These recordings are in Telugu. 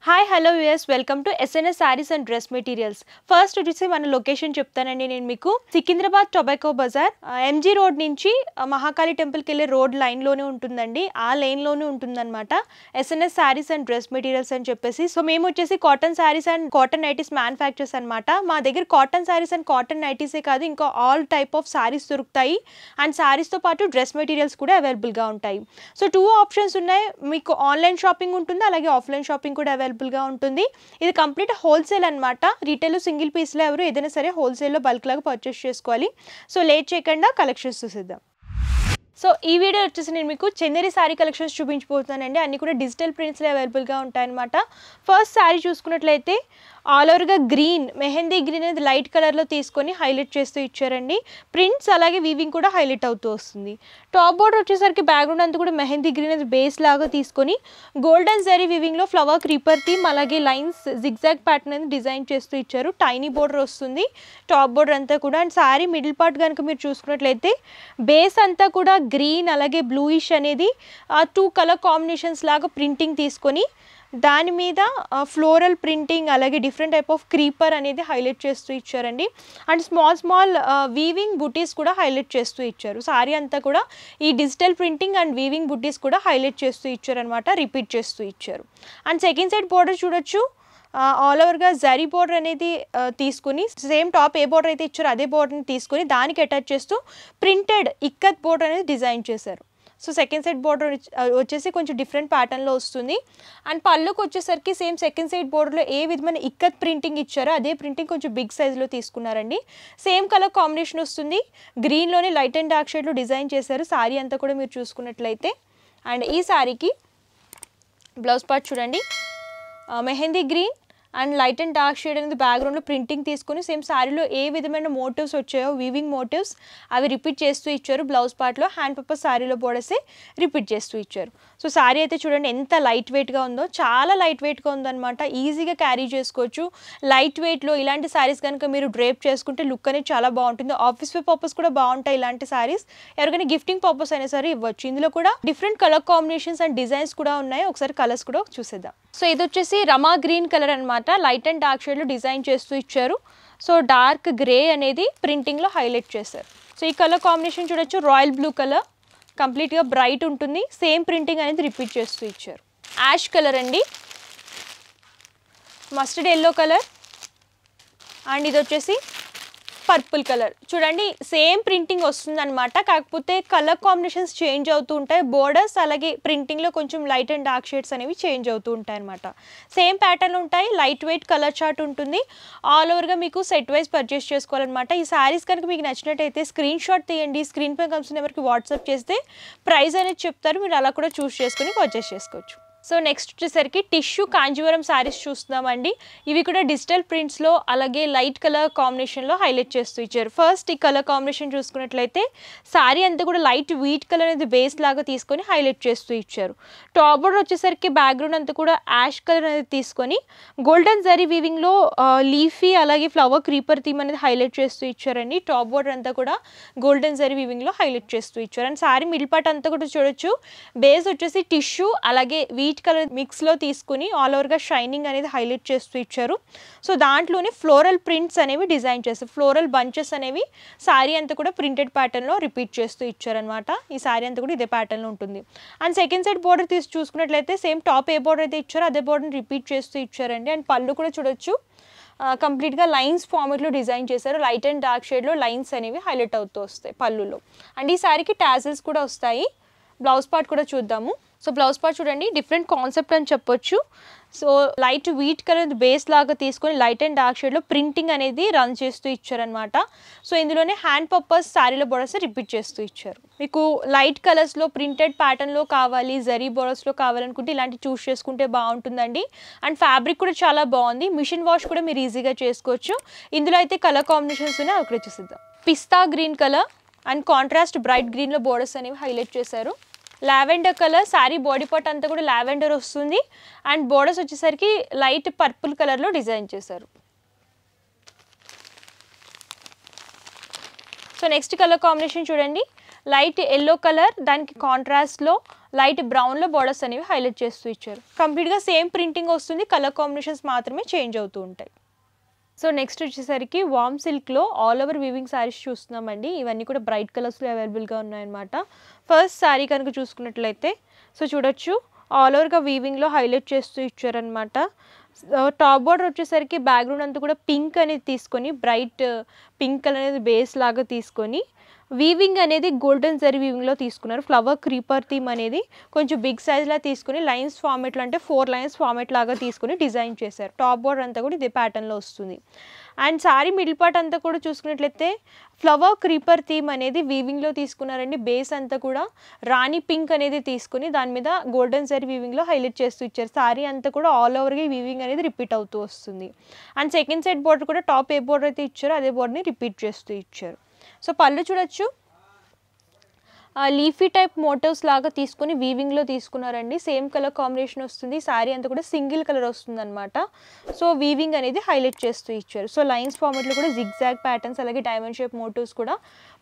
Hi hello us welcome to SNS sarees and dress materials. First వచ్చేసి మన లొకేషన్ చెప్తానండి నేను మీకు. Secunderabad Tobacco Bazaar MG road నుంచి మహాకాళి టెంపుల్కి వెళ్ళే రోడ్ లైన్లోనే ఉంటుందండి. ఆ లైన్లోనే ఉంటుందన్నమాట SNS sarees and dress materials అని చెప్పేసి. సో మేము వచ్చేసి cotton sarees and cotton nighties manufacturers అనమాట. మా దగ్గర కాటన్ సారీస్ అండ్ కాటన్ నైటీసే కాదు, ఇంకా ఆల్ టైప్ ఆఫ్ సారీస్ దొరుకుతాయి. అండ్ సారీస్తో పాటు డ్రెస్ మెటీరియల్స్ కూడా అవైలబుల్గా ఉంటాయి. సో 2 ఆప్షన్స్ ఉన్నాయి. మీకు ఆన్లైన్ షాపింగ్ ఉంటుంది, అలాగే ఆఫ్లైన్ షాపింగ్ కూడా అవైలబుల్గా ఉంటుంది. ఇది కంప్లీట్ హోల్సేల్ అనమాట. రీటైల్ సింగిల్ పీస్లో ఎవరు ఏదైనా సరే హోల్సేల్లో బల్క్ లాగా పర్చేస్ చేసుకోవాలి. సో లేట్ చేయకుండా కలెక్షన్స్ చూసిద్దాం. సో ఈ వీడియో వచ్చేసి నేను మీకు చందేరి శారీ కలెక్షన్స్ చూపించబోతున్నానండి. అన్నీ కూడా డిజిటల్ ప్రింట్స్లో అవైలబుల్గా ఉంటాయన్నమాట. ఫస్ట్ శారీ చూసుకున్నట్లయితే ఆల్ ఓవర్గా గ్రీన్, మెహందీ గ్రీన్ అనేది లైట్ కలర్లో తీసుకొని హైలైట్ చేస్తూ ఇచ్చారండి. ప్రింట్స్ అలాగే వీవింగ్ కూడా హైలైట్ అవుతూ వస్తుంది. టాప్ బోర్డర్ వచ్చేసరికి బ్యాక్గ్రౌండ్ అంతా కూడా మెహందీ గ్రీన్ అనేది బేస్ లాగా తీసుకొని గోల్డెన్ జరీ వీవింగ్లో ఫ్లవర్ క్రీపర్ థీమ్ అలాగే లైన్స్ జిగ్జాగ్ ప్యాటర్న్ అనేది డిజైన్ చేస్తూ ఇచ్చారు. టైనీ బోర్డర్ వస్తుంది టాప్ బోర్డర్ అంతా కూడా. అండ్ శారీ మిడిల్ పార్ట్ కనుక మీరు చూసుకున్నట్లయితే బేస్ అంతా కూడా గ్రీన్ అలాగే బ్లూయిష్ అనేది 2 కలర్ కాంబినేషన్స్ లాగా ప్రింటింగ్ తీసుకొని దాని మీద ఫ్లోరల్ ప్రింటింగ్ అలాగే డిఫరెంట్ టైప్ ఆఫ్ క్రీపర్ అనేది హైలైట్ చేస్తూ ఇచ్చారండి. అండ్ స్మాల్ వీవింగ్ బుటీస్ కూడా హైలైట్ చేస్తూ ఇచ్చారు. సారీ అంతా కూడా ఈ డిజిటల్ ప్రింటింగ్ అండ్ వీవింగ్ బుటీస్ కూడా హైలైట్ చేస్తూ ఇచ్చారనమాట, రిపీట్ చేస్తూ ఇచ్చారు. అండ్ సెకండ్ సైడ్ బోర్డర్ చూడొచ్చు, ఆల్ ఓవర్గా జరీ బోర్డర్ అనేది తీసుకుని సేమ్ టాప్ ఏ బోర్డర్ అయితే ఇచ్చారో అదే బోర్డర్ని తీసుకొని దానికి అటాచ్ చేస్తూ ప్రింటెడ్ ఇక్కత్ బోర్డర్ అనేది డిజైన్ చేశారు. సో సెకండ్ సైడ్ బోర్డర్ వచ్చేసి కొంచెం డిఫరెంట్ ప్యాటర్న్లో వస్తుంది. అండ్ పళ్ళుకి వచ్చేసరికి సేమ్ సెకండ్ సైడ్ బోర్డర్లో ఏ విధమైన ఇక్కత్ ప్రింటింగ్ ఇచ్చారో అదే ప్రింటింగ్ కొంచెం బిగ్ సైజ్లో తీసుకున్నారండి. సేమ్ కలర్ కాంబినేషన్ వస్తుంది. గ్రీన్లోనే లైట్ అండ్ డార్క్ షేడ్లో డిజైన్ చేశారు సారీ అంతా కూడా మీరు చూసుకున్నట్లయితే. అండ్ ఈ సారీకి బ్లౌజ్ పార్ట్ చూడండి, mehndi green and light and dark shade అనేది బ్యాక్గ్రౌండ్లో ప్రింటింగ్ తీసుకొని సేమ్ శారీలో ఏ విధమైన మోటివ్స్ వచ్చాయో వీవింగ్ మోటివ్స్ అవి రిపీట్ చేస్తూ ఇచ్చారు. బ్లౌజ్ పార్ట్లో హ్యాండ్ పర్పస్ శారీలో బోర్డర్సే రిపీట్ చేస్తూ ఇచ్చారు. సో శారీ అయితే చూడండి ఎంత లైట్ వెయిట్గా ఉందో, చాలా లైట్ వెయిట్గా ఉందన్నమాట. ఈజీగా క్యారీ చేసుకోవచ్చు. లైట్ వెయిట్లో ఇలాంటి శారీస్ కనుక మీరు డ్రేప్ చేసుకుంటే లుక్ అనేది చాలా బాగుంటుంది. ఆఫీస్ వేర్ పర్పస్ కూడా బాగుంటాయి ఇలాంటి శారీస్. ఎవరికైనా గిఫ్టింగ్ పర్పస్ అయినా సరే ఇవ్వచ్చు. ఇందులో కూడా different colour combinations and designs కూడా ఉన్నాయి. ఒకసారి కలర్స్ కూడా చూసేద్దాం. సో ఇది వచ్చేసి రమా గ్రీన్ కలర్ అనమాట. లైట్ అండ్ డార్క్ షేడ్లో డిజైన్ చేస్తూ ఇచ్చారు. సో డార్క్ గ్రే అనేది ప్రింటింగ్లో హైలైట్ చేశారు. సో ఈ కలర్ కాంబినేషన్ చూడొచ్చు, రాయల్ బ్లూ కలర్, కంప్లీట్గా బ్రైట్ ఉంటుంది. సేమ్ ప్రింటింగ్ అనేది రిపీట్ చేస్తూ ఇచ్చారు. యాష్ కలర్ అండి, మస్టర్డ్ ఎల్లో కలర్, అండ్ ఇది వచ్చేసి పర్పుల్ కలర్. చూడండి సేమ్ ప్రింటింగ్ వస్తుంది అనమాట, కాకపోతే కలర్ కాంబినేషన్స్ చేంజ్ అవుతూ ఉంటాయి. బోర్డర్స్ అలాగే ప్రింటింగ్లో కొంచెం లైట్ అండ్ డార్క్ షేడ్స్ అనేవి చేంజ్ అవుతూ ఉంటాయి అనమాట. సేమ్ ప్యాటర్న్ ఉంటాయి. లైట్ వెయిట్ కలర్ చార్ట్ ఉంటుంది. ఆల్ ఓవర్గా మీకు సెట్ వైజ్ పర్చేస్ చేసుకోవాలన్నమాట. ఈ శారీస్ కనుక మీకు నచ్చినట్టయితే స్క్రీన్ షాట్ తీయండి. స్క్రీన్ పై కనిపిస్తున్న నెంబర్కి వాట్సాప్ చేస్తే ప్రైస్ అనేది చెప్తారు, మీరు అలా కూడా చూస్ చేసుకుని పర్చేస్ చేసుకోవచ్చు. సో నెక్స్ట్ వచ్చేసరికి టిష్యూ కాంజీవరం శారీస్ చూస్తున్నామండి. ఇవి కూడా డిజిటల్ ప్రింట్స్లో అలాగే లైట్ కలర్ కాంబినేషన్లో హైలైట్ చేస్తూ ఇచ్చారు. ఫస్ట్ ఈ కలర్ కాంబినేషన్ చూసుకున్నట్లయితే శారీ అంతా కూడా లైట్ వీట్ కలర్ అనేది బేస్ లాగా తీసుకొని హైలైట్ చేస్తూ ఇచ్చారు. టాప్ బోర్డర్ వచ్చేసరికి బ్యాక్గ్రౌండ్ అంతా కూడా యాష్ కలర్ అనేది తీసుకొని గోల్డెన్ జరీ వీవింగ్లో లీఫీ అలాగే ఫ్లవర్ క్రీపర్ థీమ్ అనేది హైలైట్ చేస్తూ ఇచ్చారండి. టాప్ బోర్డర్ అంతా కూడా గోల్డెన్ జరీ వీవింగ్లో హైలైట్ చేస్తూ ఇచ్చారు. అండ్ శారీ మిడిల్ పార్ట్ అంతా కూడా చూడొచ్చు, బేస్ వచ్చేసి టిష్యూ అలాగే వీట్ కలర్ మిక్స్లో తీసుకుని ఆల్ ఓవర్గా షైనింగ్ అనేది హైలైట్ చేస్తూ ఇచ్చారు. సో దాంట్లోనే ఫ్లోరల్ ప్రింట్స్ అనేవి డిజైన్ చేస్తారు. ఫ్లోరల్ బంచెస్ అనేవి శారీ అంతా కూడా ప్రింటెడ్ ప్యాటర్న్లో రిపీట్ చేస్తూ ఇచ్చారనమాట. ఈ శారీ అంతా కూడా ఇదే ప్యాటర్న్లో ఉంటుంది. అండ్ సెకండ్ సైడ్ బోర్డర్ తీసి చూసుకున్నట్లయితే సేమ్ టాప్ ఏ బోర్డర్ అయితే ఇచ్చారో అదే బోర్డర్ని రిపీట్ చేస్తూ ఇచ్చారండి. అండ్ పళ్ళు కూడా చూడొచ్చు, కంప్లీట్గా లైన్స్ ఫార్మేట్లో డిజైన్ చేశారు. లైట్ అండ్ డార్క్ షేడ్లో లైన్స్ అనేవి హైలైట్ అవుతూ వస్తాయి పళ్ళులో. అండ్ ఈ శారీకి టాజిల్స్ కూడా వస్తాయి. బ్లౌజ్ పార్ట్ కూడా చూద్దాము. సో బ్లౌజ్ పార్ట్ చూడండి, డిఫరెంట్ కాన్సెప్ట్ అని చెప్పొచ్చు. So light wheat colour base లాగా తీసుకొని లైట్ అండ్ డార్క్ షేడ్లో ప్రింటింగ్ అనేది రన్ చేస్తూ ఇచ్చారనమాట. సో ఇందులోనే హ్యాండ్ పర్పస్ శారీలో బోర్డర్స్ రిపీట్ చేస్తూ ఇచ్చారు. మీకు లైట్ కలర్స్లో ప్రింటెడ్ ప్యాటర్న్లో కావాలి, జరీ బోర్డర్స్లో కావాలనుకుంటే ఇలాంటి చూస్ చేసుకుంటే బాగుంటుందండి. అండ్ ఫ్యాబ్రిక్ కూడా చాలా బాగుంది. మిషన్ వాష్ కూడా మీరు ఈజీగా చేసుకోవచ్చు. ఇందులో అయితే కలర్ కాంబినేషన్స్ ఉన్నాయి, అవి కూడా చూసిద్దాం. Pista green colour and contrast bright గ్రీన్లో బోర్డర్స్ అనేవి హైలైట్ చేశారు. Lavender colour, sari body part అంతా కూడా లావెండర్ వస్తుంది. అండ్ బోర్డర్స్ వచ్చేసరికి లైట్ పర్పుల్ కలర్లో డిజైన్ చేశారు. సో నెక్స్ట్ కలర్ కాంబినేషన్ చూడండి, లైట్ ఎల్లో కలర్, దానికి కాంట్రాస్ట్లో లైట్ బ్రౌన్లో బోర్డర్స్ అనేవి హైలైట్ చేస్తూ ఇచ్చారు. కంప్లీట్గా సేమ్ ప్రింటింగ్ వస్తుంది, కలర్ కాంబినేషన్స్ మాత్రమే చేంజ్ అవుతూ ఉంటాయి. సో నెక్స్ట్ వచ్చేసరికి వామ్ సిల్క్లో ఆల్ ఓవర్ వీవింగ్ శారీస్ చూస్తున్నామండి. ఇవన్నీ కూడా బ్రైట్ కలర్స్లో అవైలబుల్గా ఉన్నాయన్నమాట. ఫస్ట్ శారీ కనుక చూసుకున్నట్లయితే సో చూడొచ్చు, ఆల్ ఓవర్గా వీవింగ్లో హైలైట్ చేస్తూ ఇచ్చారనమాట. టాప్ బార్డర్ వచ్చేసరికి బ్యాక్గ్రౌండ్ అంతా కూడా పింక్ అనేది తీసుకొని, బ్రైట్ పింక్ కలర్ అనేది బేస్ లాగా తీసుకొని, వీవింగ్ అనేది గోల్డెన్ జరీ వీవింగ్లో తీసుకున్నారు. ఫ్లవర్ క్రీపర్ థీమ్ అనేది కొంచెం బిగ్ సైజ్లా తీసుకుని లైన్స్ ఫార్మేట్లో అంటే 4 లైన్స్ ఫార్మేట్ లాగా తీసుకుని డిజైన్ చేశారు. టాప్ బార్డర్ అంతా కూడా ఇదే ప్యాటర్న్లో వస్తుంది. అండ్ సారీ మిడిల్ పార్ట్ అంతా కూడా చూసుకున్నట్లయితే ఫ్లవర్ క్రీపర్ థీమ్ అనేది వీవింగ్లో తీసుకున్నారండి. బేస్ అంతా కూడా రాణి పింక్ అనేది తీసుకుని దాని మీద గోల్డెన్ జరీ వీవింగ్లో హైలైట్ చేస్తూ ఇచ్చారు. సారీ అంతా కూడా ఆల్ ఓవర్గా వీవింగ్ అనేది రిపీట్ అవుతూ వస్తుంది. అండ్ సెకండ్ సైడ్ బార్డర్ కూడా టాప్ ఏ బార్డర్ అయితే ఇచ్చారో అదే బార్డర్ని రిపీట్ చేస్తూ ఇచ్చారు. సో పళ్ళు చూడొచ్చు, లీఫీ టైప్ మోటివ్స్ లాగా తీసుకుని వీవింగ్లో తీసుకున్నారండి. సేమ్ కలర్ కాంబినేషన్ వస్తుంది. శారీ అంతా కూడా సింగిల్ కలర్ వస్తుంది అనమాట. సో వీవింగ్ అనేది హైలైట్ చేస్తూ ఇచ్చారు. సో లైన్స్ ఫార్మేట్లో కూడా జిగ్జాగ్ ప్యాటర్న్స్ అలాగే డైమండ్ షేప్ మోటివ్స్ కూడా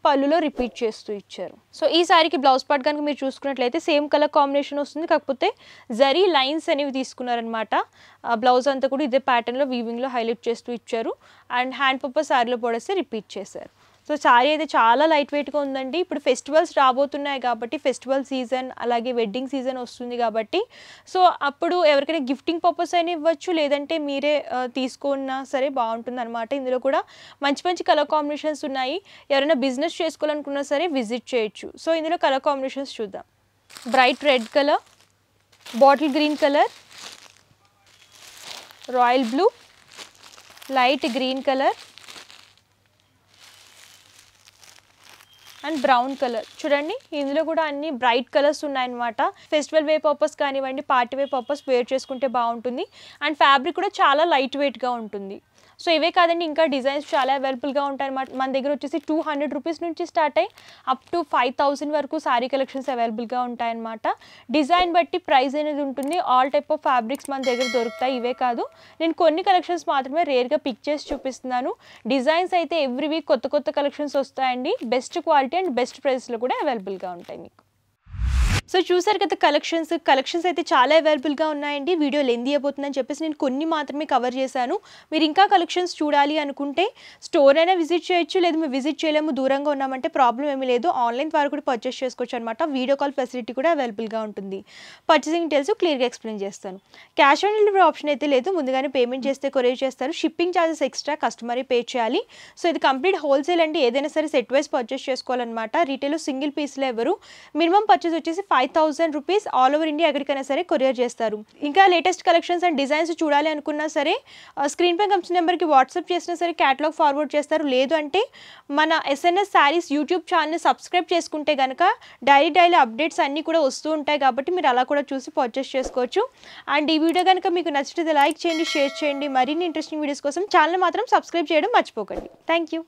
పళ్ళులో రిపీట్ చేస్తూ ఇచ్చారు. సో ఈ శారీకి బ్లౌజ్ పార్ట్ కనుక మీరు చూసుకున్నట్లయితే సేమ్ కలర్ కాంబినేషన్ వస్తుంది, కాకపోతే జరీ లైన్స్ అనేవి తీసుకున్నారనమాట. బ్లౌజ్ అంతా కూడా ఇదే ప్యాటర్న్లో వీవింగ్లో హైలైట్ చేస్తూ ఇచ్చారు. అండ్ హ్యాండ్ పర్పస్ శారీలో పడేస్తే రిపీట్ చేశారు. సో శారీ అయితే చాలా లైట్ వెయిట్గా ఉందండి. ఇప్పుడు ఫెస్టివల్స్ రాబోతున్నాయి కాబట్టి, ఫెస్టివల్ సీజన్ అలాగే వెడ్డింగ్ సీజన్ వస్తుంది కాబట్టి, సో అప్పుడు ఎవరికైనా గిఫ్టింగ్ పర్పస్ అయినా ఇవ్వచ్చు, లేదంటే మీరే తీసుకున్నా సరే బాగుంటుంది అనమాట. ఇందులో కూడా మంచి మంచి కలర్ కాంబినేషన్స్ ఉన్నాయి. ఎవరైనా బిజినెస్ చేసుకోవాలనుకున్నా సరే విజిట్ చేయొచ్చు. సో ఇందులో కలర్ కాంబినేషన్స్ చూద్దాం. Bright red colour, bottle green colour, royal blue, light green colour and brown colour. చూడండి ఇందులో కూడా అన్ని బ్రైట్ కలర్స్ ఉన్నాయన్నమాట. ఫెస్టివల్ వే పర్పస్ కానివ్వండి, పార్టీ వే పర్పస్ వేర్ చేసుకుంటే బాగుంటుంది. అండ్ ఫ్యాబ్రిక్ కూడా చాలా లైట్ వెయిట్గా ఉంటుంది. సో ఇవే కాదండి, ఇంకా డిజైన్స్ చాలా అవైలబుల్గా ఉంటాయి అన్నమాట. మన దగ్గర వచ్చేసి 200 రూపీస్ నుంచి స్టార్ట్ అయ్యి అప్ టు 5000 వరకు శారీ కలెక్షన్స్ అవైలబుల్గా ఉంటాయన్నమాట. డిజైన్ బట్టి ప్రైస్ అనేది ఉంటుంది. ఆల్ టైప్ ఆఫ్ ఫ్యాబ్రిక్స్ మన దగ్గర దొరుకుతాయి. ఇవే కాదు, నేను కొన్ని కలెక్షన్స్ మాత్రమే రేర్గా పిక్ చేసి చూపిస్తున్నాను. డిజైన్స్ అయితే ఎవ్రీ వీక్ కొత్త కొత్త కలెక్షన్స్ వస్తాయండి. బెస్ట్ క్వాలిటీ అండ్ బెస్ట్ ప్రైస్లో కూడా అవైలబుల్గా ఉంటాయి మీకు. సో చూసారు కదా కలెక్షన్స్ అయితే చాలా అవైలబుల్గా ఉన్నాయండి. వీడియో లెందీ అయిపోతుందని చెప్పేసి నేను కొన్ని మాత్రమే కవర్ చేశాను. మీరు ఇంకా కలెక్షన్స్ చూడాలి అనుకుంటే స్టోర్ అయినా విజిట్ చేయొచ్చు, లేదా మీరు విజిట్ చేయలేము దూరంగా ఉన్నామంటే ప్రాబ్లం ఏమీ లేదు, ఆన్లైన్ ద్వారా కూడా పర్చేస్ చేసుకోవచ్చు అనమాట. వీడియో కాల్ ఫెసిలిటీ కూడా అవైలబుల్గా ఉంటుంది. పర్చేసింగ్ డీటెయిల్స్ క్లియర్గా ఎక్స్ప్లెయిన్ చేస్తాను. క్యాష్ ఆన్ డెలివరీ ఆప్షన్ అయితే లేదు, ముందుగానే పేమెంట్ చేస్తే కొరియర్ చేస్తారు. షిప్పింగ్ ఛార్జెస్ ఎక్స్ట్రా కస్టమరే పే చేయాలి. సో ఇది కంప్లీట్ హోల్సేల్ అండి. ఏదైనా సరే సెట్ వైజ్ పర్చేస్ చేసుకోవాలన్నమాట. రీటైల్ సింగిల్ పీస్లో ఎవరు మినిమం పర్చేస్ వచ్చేసి 5000 రూపీస్ ఆల్ ఓవర్ ఇండియా ఎక్కడికైనా సరే కొరియర్ చేస్తారు. ఇంకా లేటెస్ట్ కలెక్షన్స్ అండ్ డిజైన్స్ చూడాలి అనుకున్నా సరే స్క్రీన్ పై కనిపించిన నెంబర్కి వాట్సాప్ చేసినా సరే క్యాటలాగ్ ఫార్వర్డ్ చేస్తారు. లేదు అంటే మన SNS saris YouTube channel subscribe చేసుకుంటే కనుక డైలీ అప్డేట్స్ అన్నీ కూడా వస్తూ ఉంటాయి కాబట్టి మీరు అలా కూడా చూసి పర్చేస్ చేసుకోవచ్చు. అండ్ ఈ వీడియో కనుక మీకు నచ్చితే లైక్ చేయండి, షేర్ చేయండి. మరిన్ని ఇంట్రెస్టింగ్ వీడియోస్ కోసం ఛానల్ మాత్రం సబ్స్క్రైబ్ చేయడం మర్చిపోకండి. Thank you.